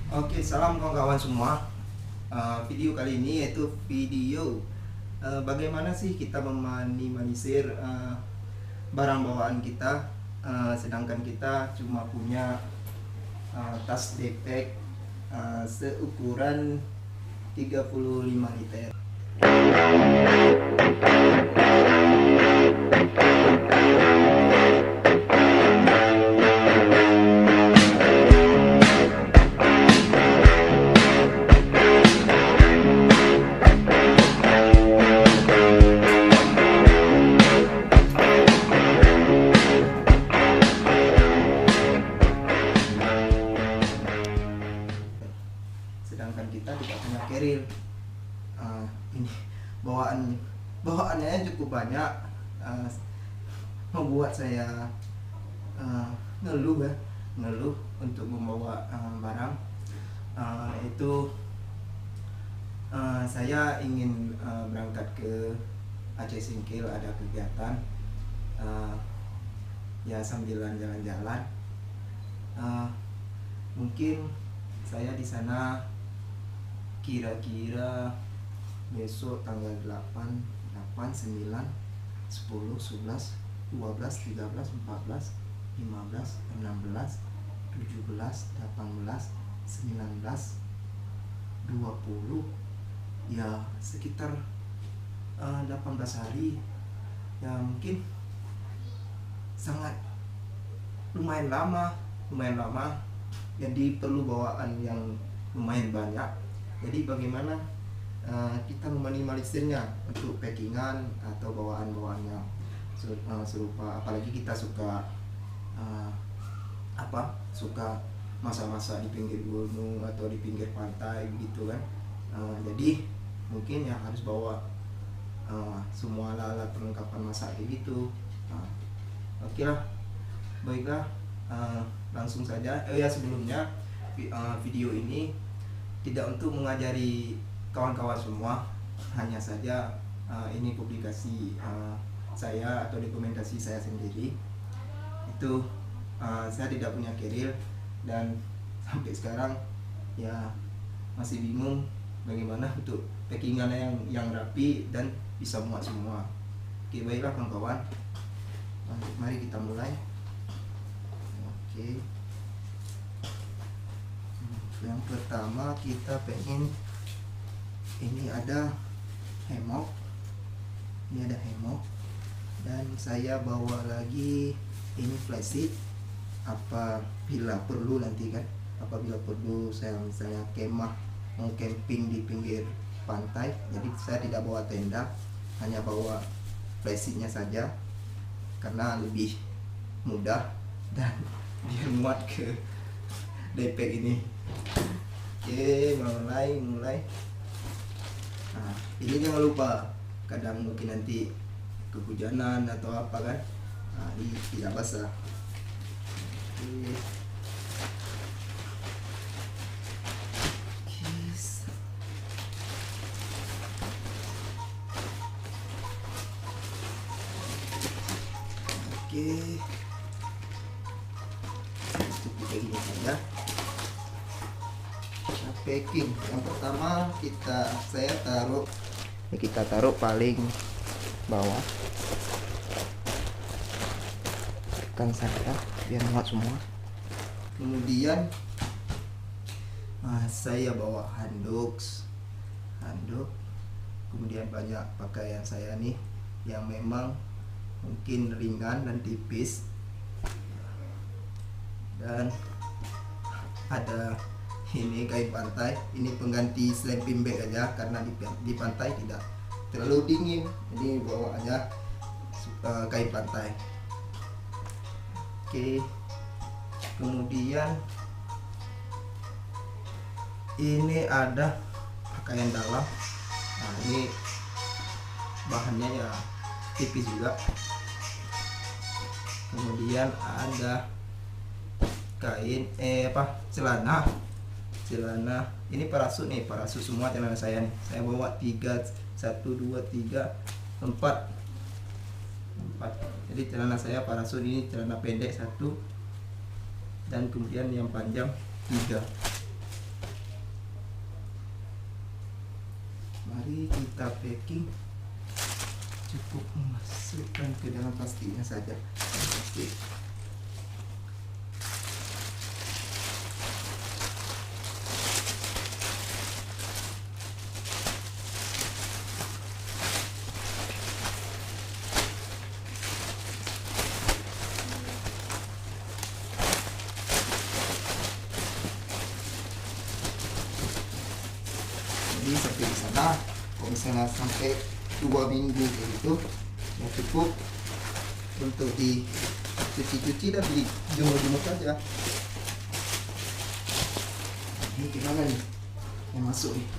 Oke, salam kawan-kawan semua. Video kali ini yaitu video bagaimana sih kita meminimalisir barang bawaan kita, sedangkan kita cuma punya tas backpack seukuran 35 liter. Sedangkan kita tidak punya keril. Ini bawaannya cukup banyak, membuat saya ngeluh untuk membawa barang. Itu saya ingin berangkat ke Aceh Singkil, ada kegiatan, ya sambilan jalan-jalan. Mungkin saya di sana kira-kira besok tanggal 8, 9, 10, 11, 12, 13, 14, 15, 16, 17, 18, 19, 20, ya sekitar 18 hari. Ya mungkin sangat lumayan lama. Jadi perlu bawaan yang lumayan banyak. Jadi bagaimana kita meminimalisirnya untuk packingan atau bawaan-bawaannya serupa, apalagi kita suka suka masa-masa di pinggir gunung atau di pinggir pantai gitu kan. Jadi mungkin ya harus bawa semua alat perlengkapan masak gitu. Oke lah, baiklah, langsung saja. Sebelumnya video ini tidak untuk mengajari kawan-kawan semua, hanya saja ini publikasi saya atau dokumentasi saya sendiri. Itu saya tidak punya keril dan sampai sekarang ya masih bingung bagaimana untuk packingannya yang rapi dan bisa muat semua. Oke, baiklah kawan-kawan, mari kita mulai. Oke, yang pertama kita pengen ini ada hemok. Dan saya bawa lagi ini flashlight apabila perlu nanti kan, apabila perlu saya misalnya kemah, mau camping di pinggir pantai. Jadi saya tidak bawa tenda, hanya bawa flashlightnya saja karena lebih mudah dan dia muat ke backpack ini. Oke, mulai. Nah, ini jangan lupa, kadang mungkin nanti kehujanan atau apa kan, ini tidak basah. Oke. Oke, cukup kayak gini saja. Packing yang pertama saya taruh paling bawah, tekan saja biar muat semua. Kemudian saya bawa handuk, kemudian banyak pakaian saya nih yang memang mungkin ringan dan tipis, dan ada ini kain pantai. Ini pengganti sleeping bag aja karena di pantai tidak terlalu dingin, jadi bawa aja kain pantai. Oke, kemudian ini ada pakaian dalam. Nah, ini bahannya ya tipis juga. Kemudian ada kain celana. Ini parasut semua celana saya nih. Saya bawa 4. Jadi celana saya parasut ini celana pendek 1, dan kemudian yang panjang 3. Mari kita packing. Cukup memasukkan ke dalam plastiknya saja. Plastik. Jadi seperti di sana, kalau misalnya sampai 2 minggu kayak gitu, ya cukup untuk dicuci-cuci dan dijemur-jemur saja. Ini gimana nih yang masuk nih?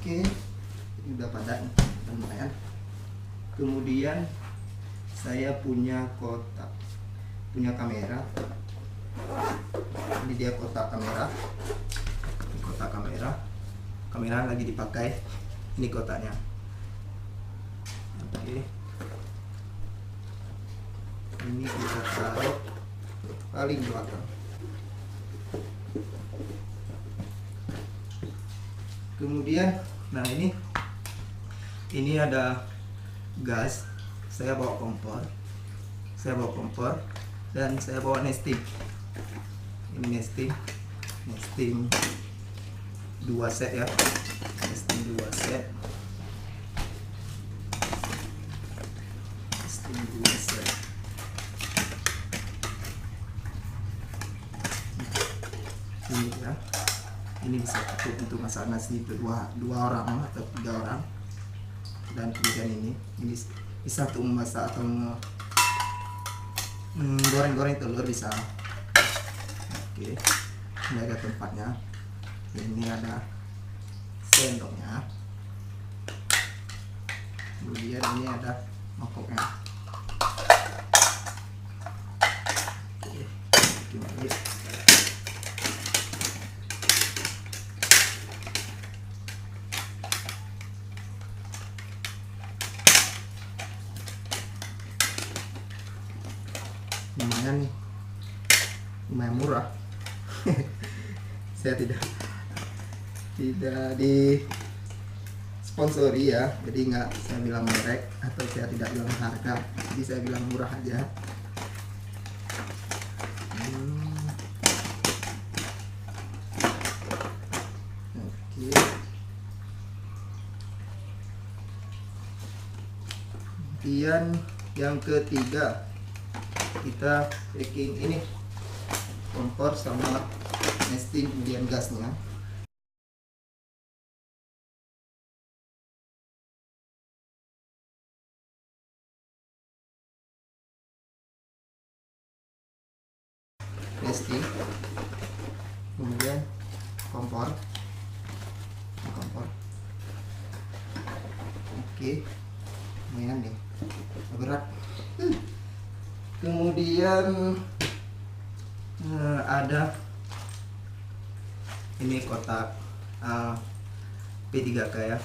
Oke, ini udah padat, lumayan. Kemudian saya punya kamera. Ini dia kotak kamera. Ini kotak kamera. Kamera lagi dipakai. Ini kotaknya. Oke. Ini kita taruh paling belakang. Kemudian, nah ini ada gas. Saya bawa kompor dan saya bawa nesting. Ini nesting 2 set ya, nesting 2 set. Ini ya, ini bisa cukup untuk masak nasi dua orang atau 3 orang. Dan kemudian ini bisa untuk memasak atau goreng-goreng telur bisa. Oke, ini ada tempatnya. Ini ada sendoknya. Kemudian ini ada mangkoknya. Oke, kembali. Lumayan nih, lumayan murah. Saya tidak di sponsori ya, jadi nggak saya bilang merek atau saya tidak bilang harga, jadi saya bilang murah aja. Oke. Kemudian yang ketiga, kita packing ini kompor sama nesting, kemudian gasnya. Nesting, kemudian kompor. Oke, lumayan deh, berat. Kemudian ada ini kotak P3K ya.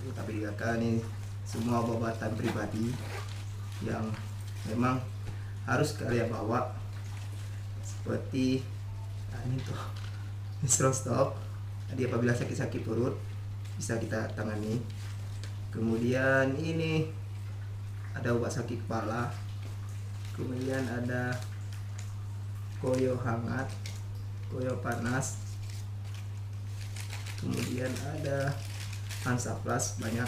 Kotak P3K ini semua obatan pribadi yang memang harus kalian bawa, seperti ini tuh stop. Jadi apabila sakit-sakit perut bisa kita tangani. Kemudian ini ada obat sakit kepala. Kemudian ada koyo hangat, koyo panas. Kemudian ada Hansaplast banyak.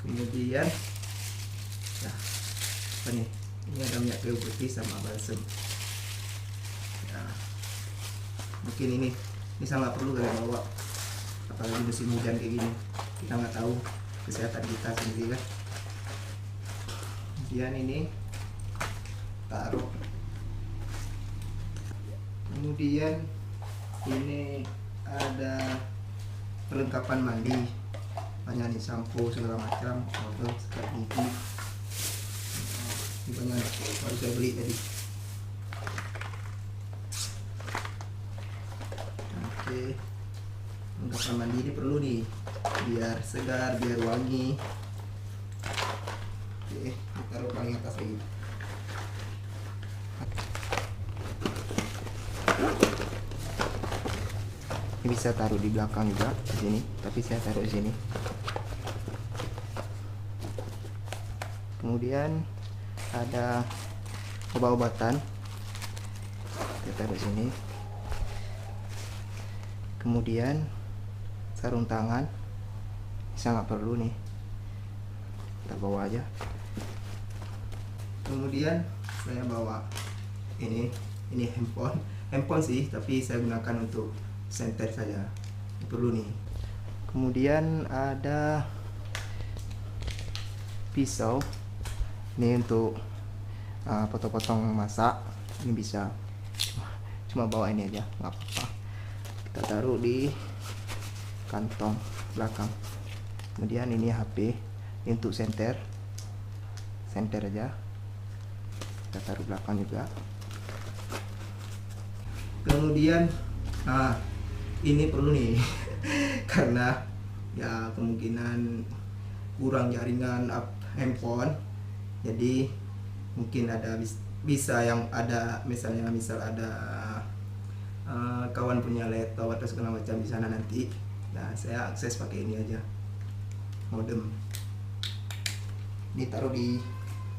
Kemudian ya, apa nih? Ini ada minyak kayu putih sama balsem. Ya, mungkin ini sangat perlu kalian bawa, apalagi musim hujan kayak gini. Kita nggak tahu kesehatan kita sendiri kan. Kemudian ini taruh. Kemudian ini ada perlengkapan mandi, banyak nih, sampo segala macam, odol, sikat gigi. Ini banyak, baru saya beli tadi. biar segar, biar wangi. Oke, taruh paling atas lagi. Ini bisa taruh di belakang juga di sini, tapi saya taruh di sini. Kemudian ada obat-obatan, kita taruh sini. Kemudian sarung tangan, bisa nggak perlu nih, kita bawa aja. Kemudian saya bawa ini handphone sih, tapi saya gunakan untuk senter saja, perlu nih. Kemudian ada pisau, ini untuk potong-potong masak. Ini bisa cuma bawa ini aja, nggak apa-apa. Kita taruh di kantong belakang. Kemudian ini HP, ini untuk senter aja, kita taruh belakang juga. Kemudian ini perlu nih karena ya kemungkinan kurang jaringan handphone, jadi mungkin ada bisa yang ada misal ada kawan punya laptop atau segala macam di sana nanti. Nah, saya akses pakai ini aja, modem. Ini taruh di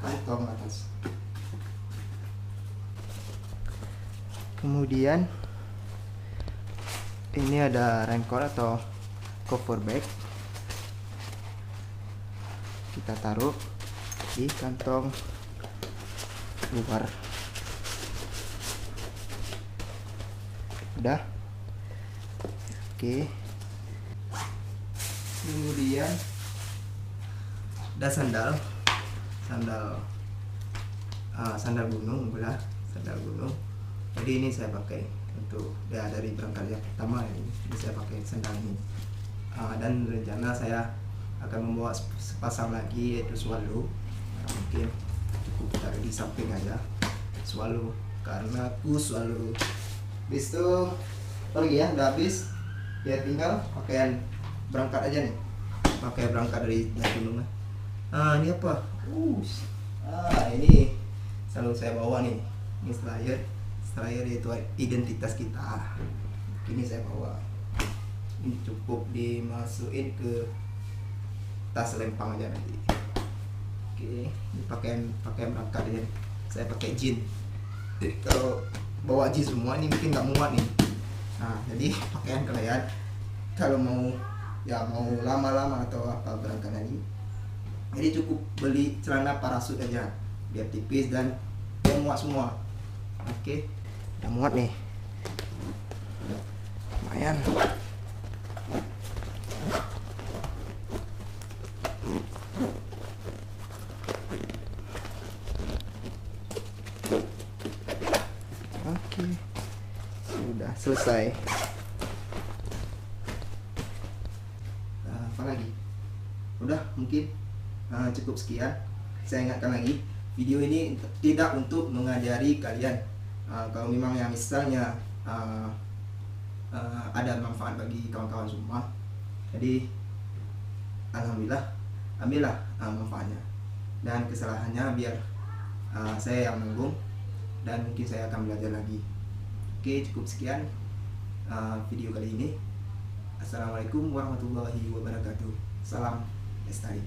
kantong atas. Kemudian ini ada raincoat atau cover bag, kita taruh di kantong luar. Udah, oke. Kemudian ada sandal gunung pula, sandal gunung. Jadi ini saya pakai untuk ya dari berangkat yang pertama ini saya pakai sandal ini. Dan rencana saya akan membawa sepasang lagi, yaitu swallow. Mungkin cukup taruh di samping aja swallow, karena aku swallow. Habis itu lagi ya, udah habis, ya tinggal pakaian berangkat aja nih, pakai berangkat dari gunung. Ini apa? Ini selalu saya bawa nih, ini slayer itu identitas kita. Ini saya bawa, ini cukup dimasukin ke tas lempang aja nanti. Oke, ini pakaian berangkat aja. Saya pakai jeans. Kalau bawa jeans semua ini mungkin nggak muat nih. Nah, jadi pakaian kalian kalau mau lama-lama atau apa berangkat lagi, jadi cukup beli celana parasut aja, biar tipis dan dia muat semua. Oke, udah muat nih, lumayan. Oke, sudah selesai. Apa lagi? Udah, mungkin cukup sekian. Saya ingatkan lagi, video ini tidak untuk mengajari kalian. Kalau memang yang misalnya ada manfaat bagi kawan-kawan semua, jadi alhamdulillah, ambillah manfaatnya, dan kesalahannya biar saya yang menanggung, dan mungkin saya akan belajar lagi. Oke, cukup sekian video kali ini. Assalamualaikum warahmatullahi wabarakatuh. Salam lestari.